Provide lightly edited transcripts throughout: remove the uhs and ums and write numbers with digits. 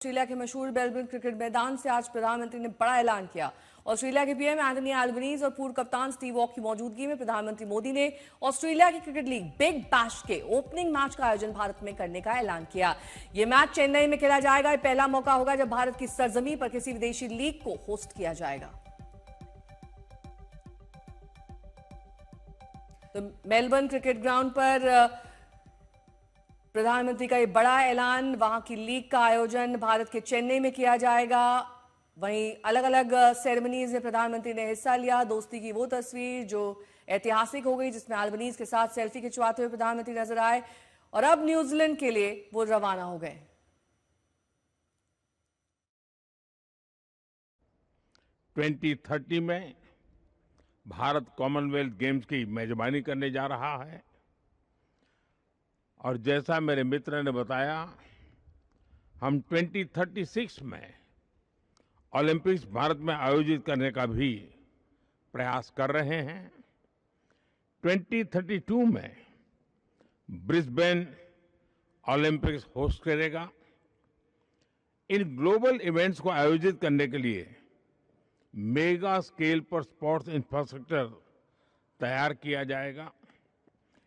Australia के मशहूर Melbourne cricket मैदान से आज प्रधानमंत्री ने बड़ा ऐलान किया। ऑस्ट्रेलिया के पीएम एंथनी एल्बनीज और पूर्व कप्तान स्टीव वॉक की मौजूदगी में प्रधानमंत्री मोदी ने ऑस्ट्रेलिया की क्रिकेट लीग बिग बैश के ओपनिंग मैच का आयोजन भारत में करने का ऐलान किया। यह मैच चेन्नई में खेला जाएगा। यह पहला मौका होगा जब भारत की सरजमीं पर किसी विदेशी लीग को होस्ट किया जाएगा। तो मेलबर्न क्रिकेट ग्राउंड पर प्रधानमंत्री का ये बड़ा ऐलान, वहां की लीग का आयोजन भारत के चेन्नई में किया जाएगा। वहीं अलग अलग सेरेमनीज में प्रधानमंत्री ने हिस्सा लिया। दोस्ती की वो तस्वीर जो ऐतिहासिक हो गई, जिसमें अल्बनीज के साथ सेल्फी खिंचवाते हुए प्रधानमंत्री नजर आए और अब न्यूजीलैंड के लिए वो रवाना हो गए। 2030 में भारत कॉमनवेल्थ गेम्स की मेजबानी करने जा रहा है और जैसा मेरे मित्र ने बताया, हम 2036 में ओलंपिक्स भारत में आयोजित करने का भी प्रयास कर रहे हैं। 2032 में ब्रिस्बेन ओलंपिक्स होस्ट करेगा। इन ग्लोबल इवेंट्स को आयोजित करने के लिए मेगा स्केल पर स्पोर्ट्स इंफ्रास्ट्रक्चर तैयार किया जाएगा।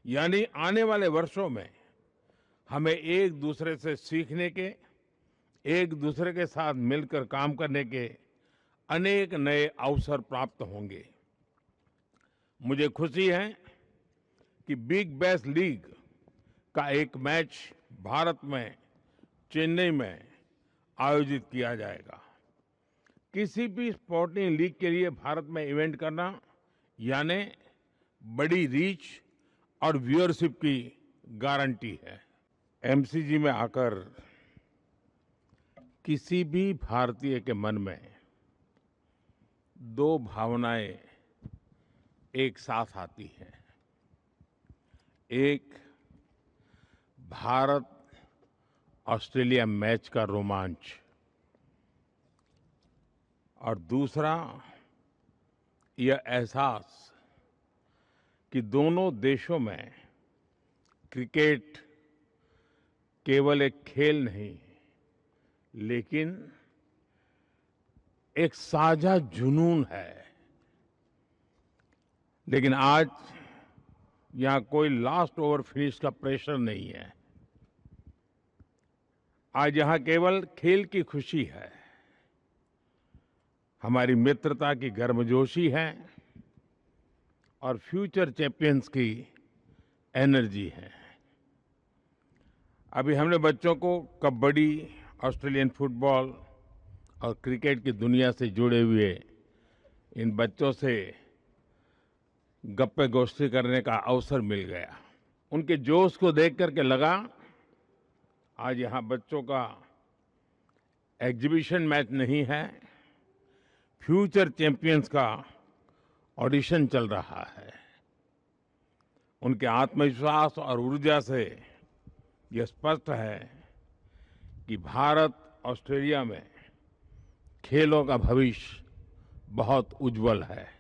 यानी आने वाले वर्षों में हमें एक दूसरे से सीखने के, एक दूसरे के साथ मिलकर काम करने के अनेक नए अवसर प्राप्त होंगे। मुझे खुशी है कि बिग बैश लीग का एक मैच भारत में चेन्नई में आयोजित किया जाएगा। किसी भी स्पोर्टिंग लीग के लिए भारत में इवेंट करना यानी बड़ी रीच और व्यूअरशिप की गारंटी है। एमसीजी में आकर किसी भी भारतीय के मन में दो भावनाएं एक साथ आती हैं। एक, भारत ऑस्ट्रेलिया मैच का रोमांच, और दूसरा यह एहसास कि दोनों देशों में क्रिकेट केवल एक खेल नहीं, लेकिन एक साझा जुनून है। लेकिन आज यहां कोई लास्ट ओवर फिनिश का प्रेशर नहीं है। आज यहां केवल खेल की खुशी है, हमारी मित्रता की गर्मजोशी है और फ्यूचर चैंपियंस की एनर्जी है। अभी हमने बच्चों को कबड्डी, ऑस्ट्रेलियन फुटबॉल और क्रिकेट की दुनिया से जुड़े हुए इन बच्चों से गप्पे गोष्ठी करने का अवसर मिल गया। उनके जोश को देख करके लगा आज यहाँ बच्चों का एग्जीबिशन मैच नहीं है, फ्यूचर चैंपियंस का ऑडिशन चल रहा है। उनके आत्मविश्वास और ऊर्जा से यह स्पष्ट है कि भारत ऑस्ट्रेलिया में खेलों का भविष्य बहुत उज्जवल है।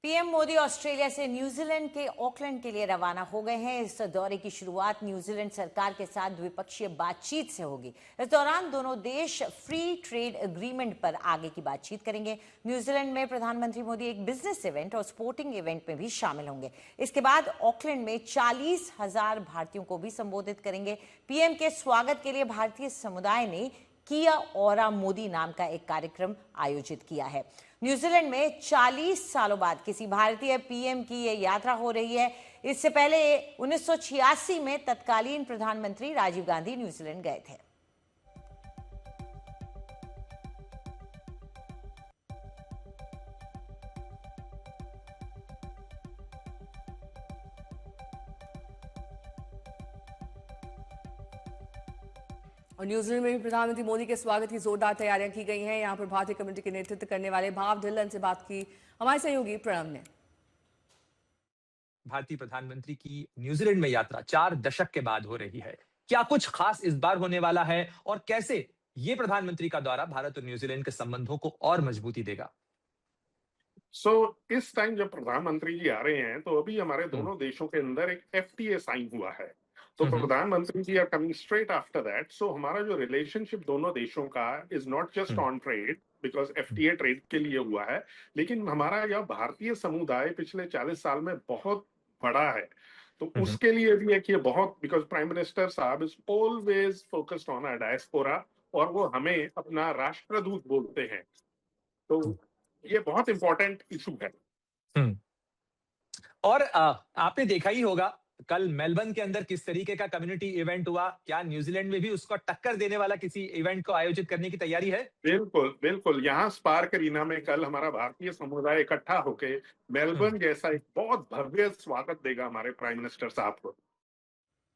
पीएम मोदी ऑस्ट्रेलिया से न्यूजीलैंड के ऑकलैंड के लिए रवाना हो गए हैं। इस दौरे की शुरुआत न्यूजीलैंड सरकार के साथ द्विपक्षीय बातचीत से होगी। इस दौरान दोनों देश फ्री ट्रेड एग्रीमेंट पर आगे की बातचीत करेंगे। न्यूजीलैंड में प्रधानमंत्री मोदी एक बिजनेस इवेंट और स्पोर्टिंग इवेंट में भी शामिल होंगे। इसके बाद ऑकलैंड में 40,000 भारतीयों को भी संबोधित करेंगे। पीएम के स्वागत के लिए भारतीय समुदाय ने किया ओरा मोदी नाम का एक कार्यक्रम आयोजित किया है। न्यूजीलैंड में 40 सालों बाद किसी भारतीय पीएम की यह यात्रा हो रही है। इससे पहले 1986 में तत्कालीन प्रधानमंत्री राजीव गांधी न्यूजीलैंड गए थे। और न्यूजीलैंड में भी प्रधानमंत्री मोदी के स्वागत की जोरदार तैयारियां की गई हैं। यहां पर भारतीय कम्युनिटी के नेतृत्व करने वाले भाव ढिल्लन से बात की हमारे सहयोगी प्रणव ने। भारतीय प्रधानमंत्री की न्यूजीलैंड में यात्रा 4 दशक के बाद हो रही है। क्या कुछ खास इस बार होने वाला है और कैसे ये प्रधानमंत्री का दौरा भारत और न्यूजीलैंड के संबंधों को और मजबूती देगा? इस टाइम जब प्रधानमंत्री जी आ रहे हैं तो अभी हमारे दोनों देशों के अंदर एक एफटीए साइन हुआ है तो प्रधानमंत्री जी are coming straight after that. So हमारा जो रिलेशनशिप दोनों देशों का is not just on trade, because FTA trade के लिए हुआ है, लेकिन हमारा यह भारतीय समुदाय पिछले 40 साल में बहुत बड़ा है. तो उसके लिए भी एक ये बहुत, बिकॉज प्राइम मिनिस्टर साहब is always focused on our diaspora, और वो हमें अपना राष्ट्रदूत बोलते हैं. तो ये बहुत इंपॉर्टेंट इशू है. और आपने देखा ही होगा कल मेलबर्न के अंदर किस तरीके का कम्युनिटी इवेंट हुआ. क्या न्यूजीलैंड में भी उसको टक्कर देने वाला किसी इवेंट को आयोजित करने की तैयारी है? बिल्कुल बिल्कुल. यहाँ स्पार्क अरीना में कल हमारा भारतीय समुदाय इकट्ठा होके मेलबर्न जैसा एक बहुत भव्य स्वागत देगा हमारे प्राइम मिनिस्टर साहब को.